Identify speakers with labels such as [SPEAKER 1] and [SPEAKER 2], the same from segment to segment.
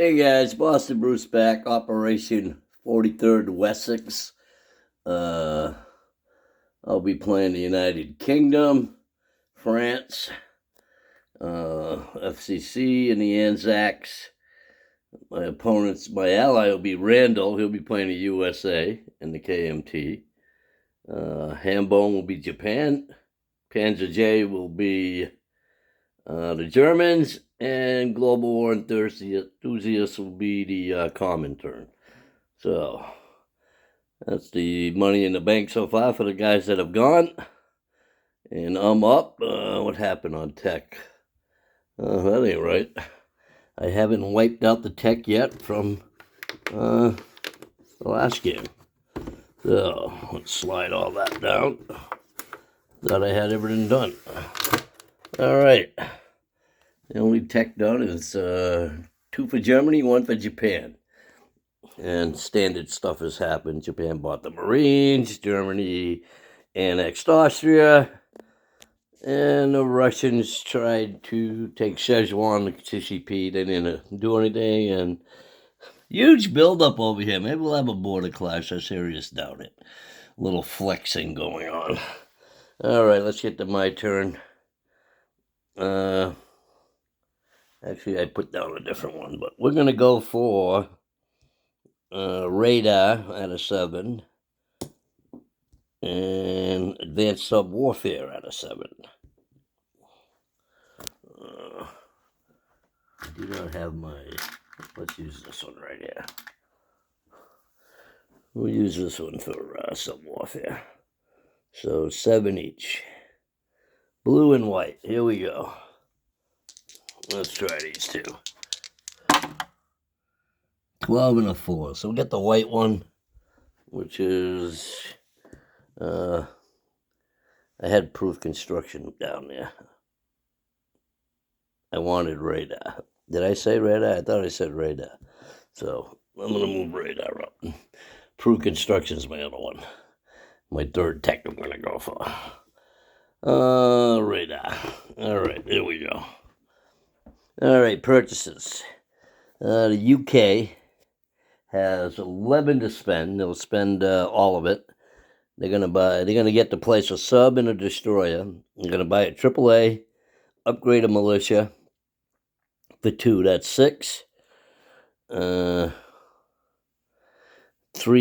[SPEAKER 1] Hey guys, Boston Bruce back, Operation 43rd Wessex. Uh, I'll be playing the United Kingdom, France, FCC, and the Anzacs. My ally will be Randall. He'll be playing the USA in the KMT. Hambone will be Japan. Panzer J will be the Germans, and Global War Enthusiasts will be the Comintern. So that's the money in the bank so far for the guys that have gone. And I'm up. What happened on tech? That ain't right. I haven't wiped out the tech yet from the last game. So let's slide all that down. Thought I had everything done. All right. The only tech done is 2 for Germany, 1 for Japan. And standard stuff has happened. Japan bought the Marines. Germany annexed Austria. And the Russians tried to take Szechuan, the CCP. They didn't do anything. And huge buildup over here. Maybe we'll have a border clash. I seriously doubt it. A little flexing going on. All right, let's get to my turn. Actually, I put down a different one. But we're going to go for radar at a 7. And advanced sub-warfare at a 7. I do not have my... Let's use this one right here. We'll use this one for sub-warfare. So 7 each. Blue and white. Here we go. Let's try these two. 12 and a 4. So we'll get the white one, which is... I had proof construction down there. I wanted radar. Did I say radar? I thought I said radar. So I'm going to move radar up. Proof construction is my other one. My third tech I'm going to go for. Radar. All right, there we go. All right, purchases. The UK has 11 to spend. They'll spend all of it. They're gonna get to place a sub and a destroyer. They're gonna buy a AAA, upgrade a militia for 2. That's 6. 3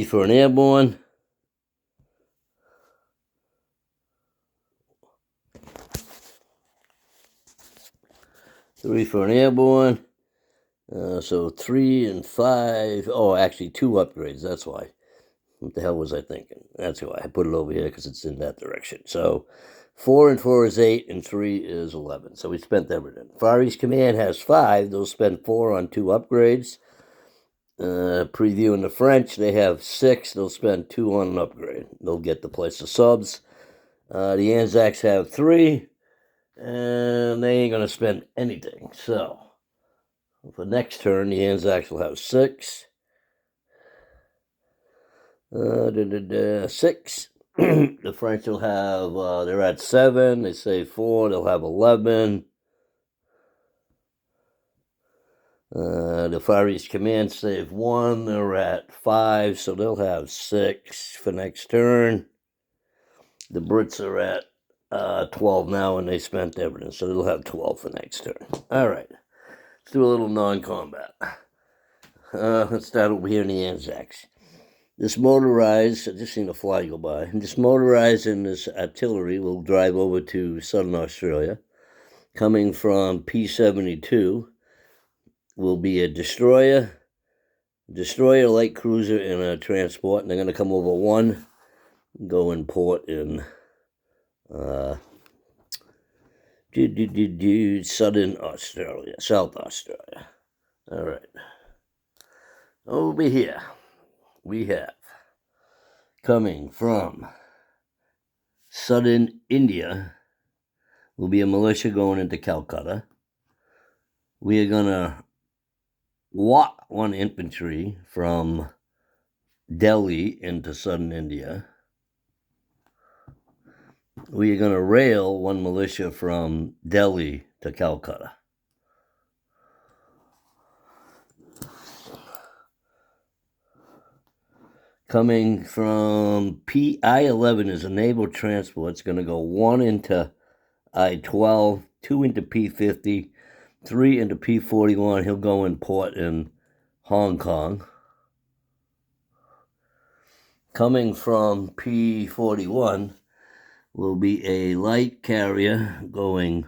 [SPEAKER 1] for an airborne. So 3 and 5. Oh, actually 2 upgrades. That's why. What the hell was I thinking? That's why I put it over here, because it's in that direction. So 4 and 4 is 8, and 3 is 11. So we spent everything. Far East Command has 5. They'll spend 4 on 2 upgrades. Previewing the French, they have 6. They'll spend 2 on an upgrade. They'll get the place of subs. The Anzacs have 3, and they ain't going to spend anything. So for next turn, the Anzacs will have 6. 6. The French will have, they're at 7. They save 4. They'll have 11. The Far East Command save 1. They're at 5, so they'll have 6 for next turn. The Brits are at 12 now, and they spent everything, so they'll have 12 for next turn. All right, let's do a little non-combat. Let's start over here in the Anzacs. This motorized, I just seen a fly go by. This motorized and this artillery will drive over to southern Australia. Coming from P-72 will be a destroyer, light cruiser, and a transport. And they're going to come over 1, go in port in southern Australia, South Australia. All right. Over here, we have, coming from southern India, will be a militia going into Calcutta. We are going to walk 1 infantry from Delhi into southern India. We are going to rail 1 militia from Delhi to Calcutta. Coming from I-11 is a naval transport. It's going to go 1 into I-12, 2 into P-50, 3 into P-41. He'll go in port in Hong Kong. Coming from P-41 will be a light carrier going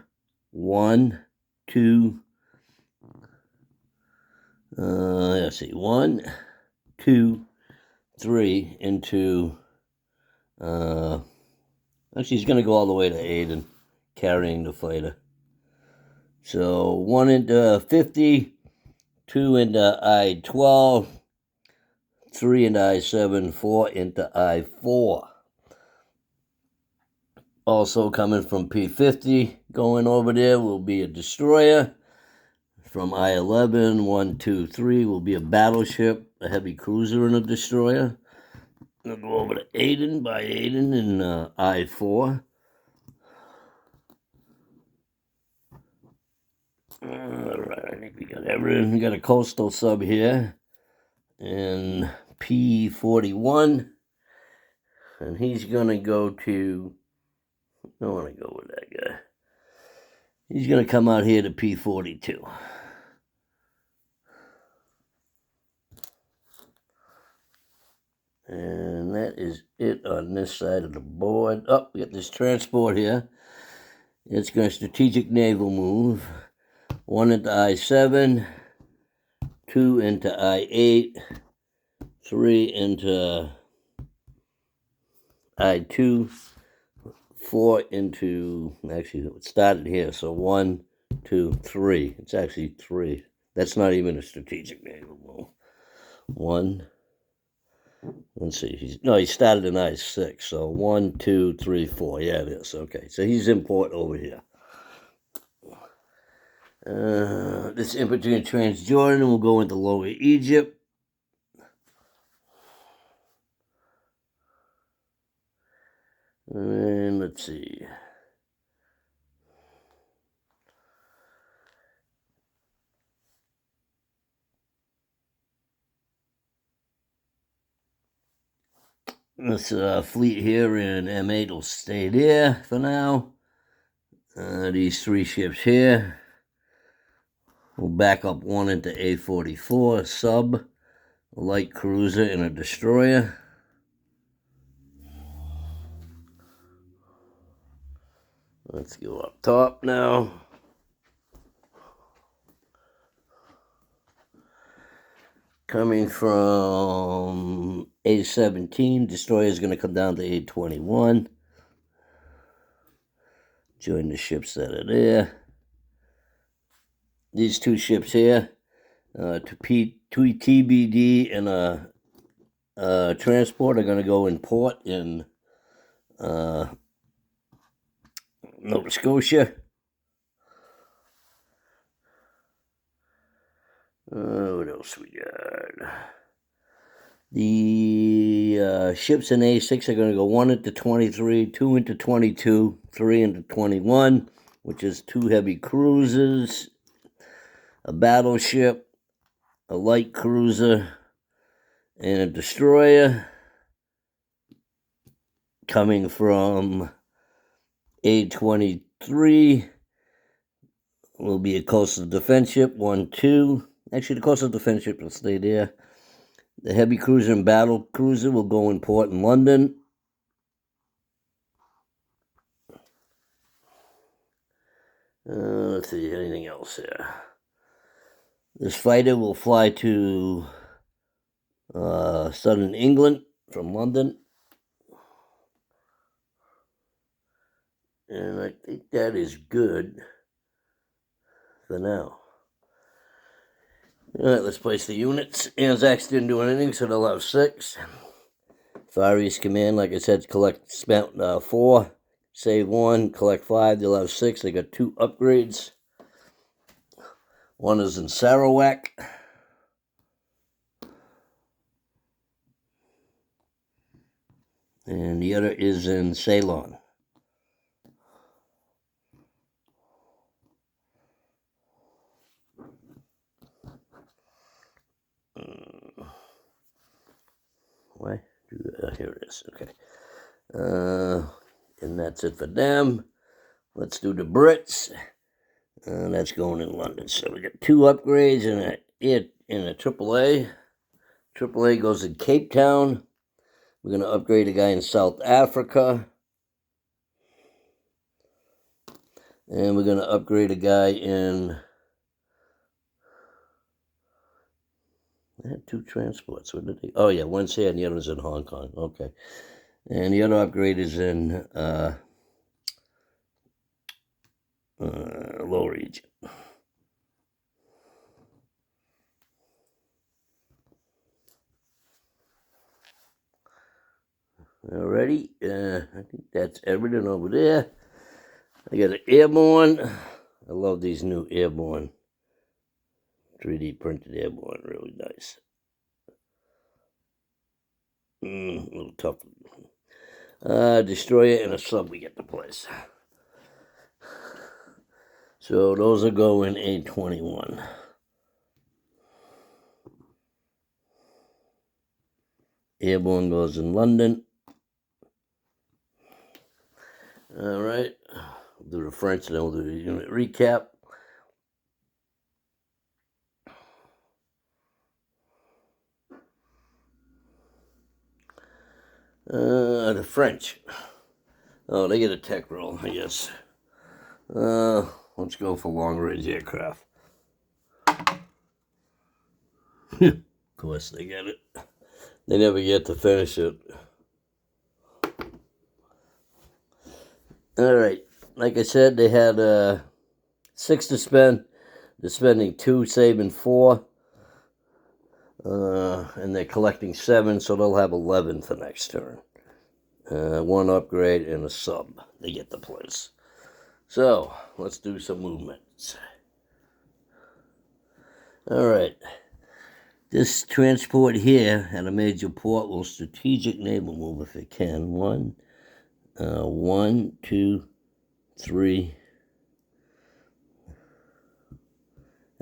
[SPEAKER 1] 1, 2, 1, 2, 3 into, actually he's going to go all the way to Aden, carrying the fighter. So 1 into 50, 2 into I-12, 3 into I-7, 4 into I-4. Also coming from P-50, going over there will be a destroyer. From I-11, 1, 2, 3 will be a battleship, a heavy cruiser, and a destroyer. We'll go over to Aden by Aden in I-4. All right, I think we got everything. We got a coastal sub here in P-41, and he's going to go to, I don't want to go with that guy. He's going to come out here to P-42. And that is it on this side of the board. Oh, we got this transport here. It's going to strategic naval move. 1 into I-7, 2 into I-8, 3 into I-2, 4 into, actually it started here, so 1, 2, 3. It's actually 3. That's not even a strategic naval move. 1, let's see, he started in I-6, so 1, 2, 3, 4. Yeah, it is. Okay, so he's in port over here. This infantry in Transjordan will go into Lower Egypt. And let's see. This fleet here in M8 will stay there for now. These 3 ships here. We'll back up 1 into A-44, a sub, a light cruiser, and a destroyer. Let's go up top now. Coming from A-17, destroyer is going to come down to A-21. Join the ships that are there. These 2 ships here, two TBD and a transport are going to go in port in Nova Scotia. What else we got? The ships in A6 are going to go 1 into 23, 2 into 22, 3 into 21, which is 2 heavy cruisers, a battleship, a light cruiser, and a destroyer. Coming from A-23 will be a coastal defense ship, 1, 2. Actually, the coastal defense ship will stay there. The heavy cruiser and battle cruiser will go in port in London. Let's see, anything else here? This fighter will fly to southern England from London. And I think that is good for now. All right, let's place the units. Anzacs didn't do anything, so they'll have 6. Far East Command, like I said, spent 4, save 1, collect 5. They'll have 6. They got 2 upgrades. One is in Sarawak. And the other is in Ceylon. Why? here it is. Okay. And that's it for them. Let's do the Brits. That's going in London. So we got 2 upgrades and a AAA. AAA goes in Cape Town. We're going to upgrade a guy in South Africa. And we're going to upgrade a guy in... I had 2 transports. What did they... Oh, yeah, one's here and the other's in Hong Kong. Okay. And the other upgrade is in Low Region. Alrighty. I think that's everything over there. I got an Airborne. I love these new Airborne. 3D printed Airborne. Really nice. A little tough. Destroyer and a sub we get to place. So those are going A21. Airborne goes in London. All right. We'll do the French, and then we'll do the unit recap. The French. Oh, they get a tech roll, I guess. Let's go for long-range aircraft. Of course, they get it. They never get to finish it. All right. Like I said, they had 6 to spend. They're spending 2, saving 4. And they're collecting 7, so they'll have 11 for next turn. 1 upgrade and a sub. They get the place. So, let's do some movements. All right. This transport here at a major port will strategic naval move if it can. 1, 2, 3.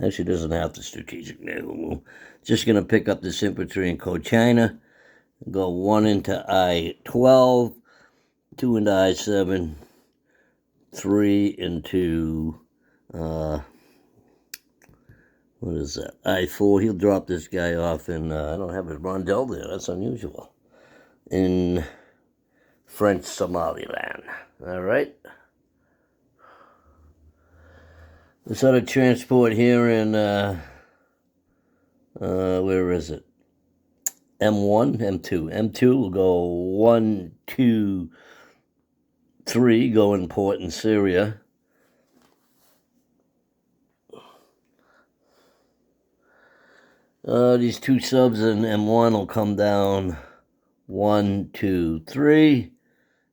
[SPEAKER 1] Actually, doesn't have to strategic naval move. Just going to pick up this infantry and code China. Go 1 into I-12, 2 into I-7, 3 into, what is that, I-4. He'll drop this guy off in, I don't have his Rondell there. That's unusual. In French Somaliland. All right. This other transport here in, where is it? M1, M2. M2 will go 1, 2, 3, go in port in Syria. These 2 subs in M1 will come down 1, 2, 3,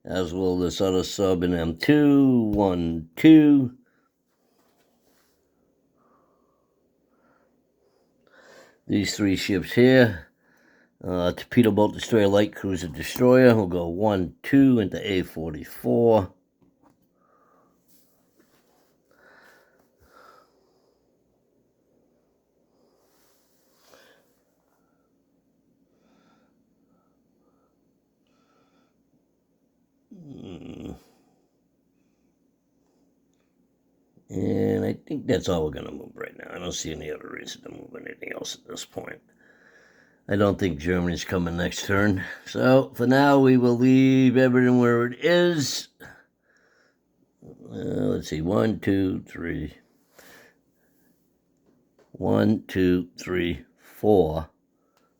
[SPEAKER 1] as will this other sub in M2, 1, 2. These 3 ships here, torpedo boat destroyer, light cruiser destroyer, will go 1, 2 into A44. And I think that's all we're going to move right now. I don't see any other reason to move anything else at this point. I don't think Germany's coming next turn. So, for now, we will leave everything where it is. Let's see. 1, 2, 3. 1, 2, 3, 4.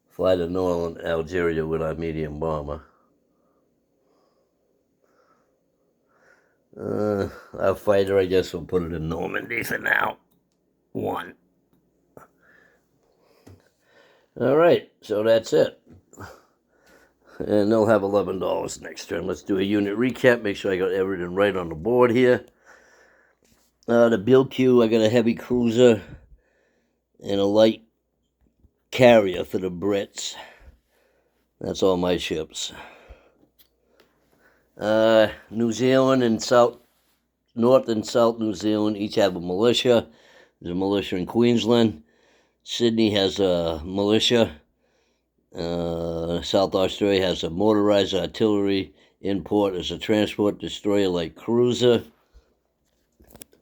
[SPEAKER 1] Fly to Northern Algeria with our medium bomber. Our fighter, I guess we'll put it in Normandy for now. 1. All right, so that's it. And they'll have $11 next turn. Let's do a unit recap. Make sure I got everything right on the board here. The build queue, I got a heavy cruiser and a light carrier for the Brits. That's all my ships. New Zealand and North and South New Zealand each have a militia. There's a militia in Queensland. Sydney has a militia. South Australia has a motorized artillery in port as a transport destroyer like cruiser.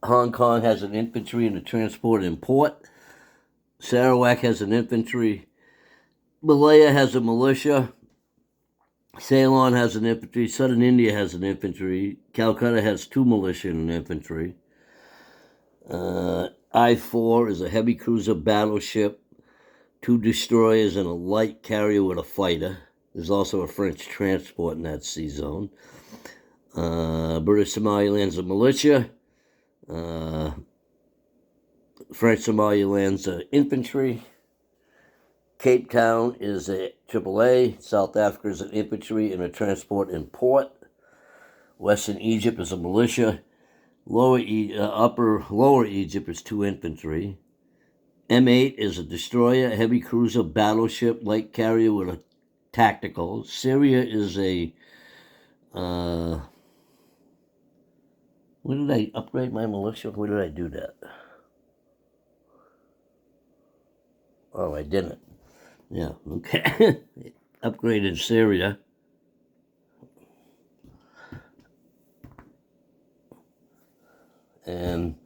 [SPEAKER 1] Hong Kong has an infantry and a transport in port. Sarawak has an infantry. Malaya has a militia. Ceylon has an infantry. Southern India has an infantry. Calcutta has 2 militia and an infantry. I-4 is a heavy cruiser battleship, 2 destroyers, and a light carrier with a fighter. There's also a French transport in that sea zone. British Somaliland's a militia. French Somaliland's infantry. Cape Town is a AAA. South Africa is an infantry and a transport in port. Western Egypt is a militia. Lower Egypt is 2 infantry. M8 is a destroyer, heavy cruiser, battleship, light carrier with a tactical. Syria is a... where did I upgrade my militia? Where did I do that? Oh, I didn't. Yeah, okay. Upgraded Syria. And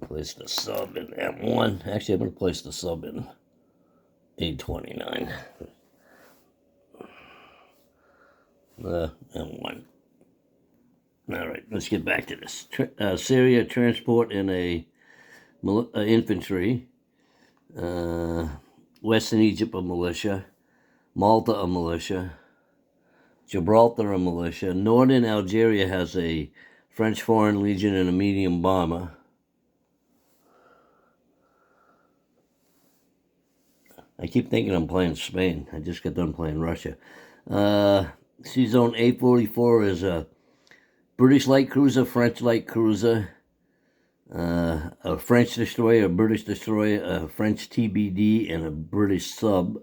[SPEAKER 1] place the sub in M1. Actually, I'm going to place the sub in A29. M1. All right, let's get back to this. Syria, transport in a infantry. Western Egypt, a militia. Malta, a militia. Gibraltar, a militia. Northern Algeria has a French Foreign Legion and a medium bomber. I keep thinking I'm playing Spain. I just got done playing Russia. Sea Zone A44 is a British light cruiser, French light cruiser, a French destroyer, a British destroyer, a French TBD, and a British sub.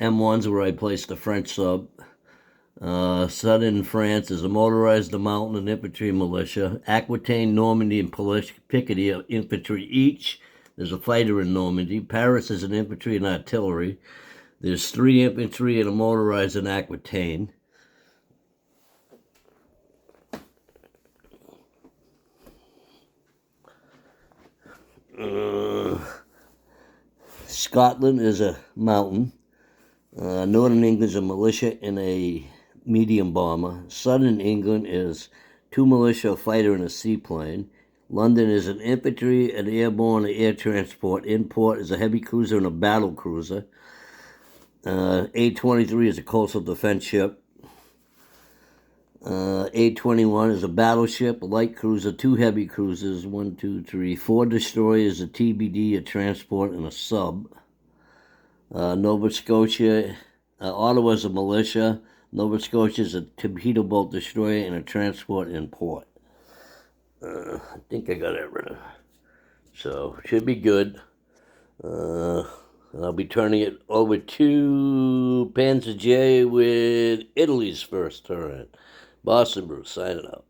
[SPEAKER 1] M1's where I placed the French sub. Southern France is a motorized mountain and infantry militia. Aquitaine, Normandy, and Picardy are infantry each. There's a fighter in Normandy. Paris is an infantry and artillery. There's 3 infantry and a motorized in Aquitaine. Scotland is a mountain. Northern England is a militia and a medium bomber. Southern England is 2 militia, a fighter, and a seaplane. London is an infantry, an airborne, and air transport. In port is a heavy cruiser and a battle cruiser. A-23 is a coastal defense ship. A-21 is a battleship, a light cruiser, 2 heavy cruisers, 4 destroyers, a TBD, a transport, and a sub. Nova Scotia, Ottawa is a militia. Nova Scotia is a torpedo boat destroyer and a transport in port. I think I got everything. So, should be good. And I'll be turning it over to Panzer J with Italy's first turret. Boston Bruce, signing out.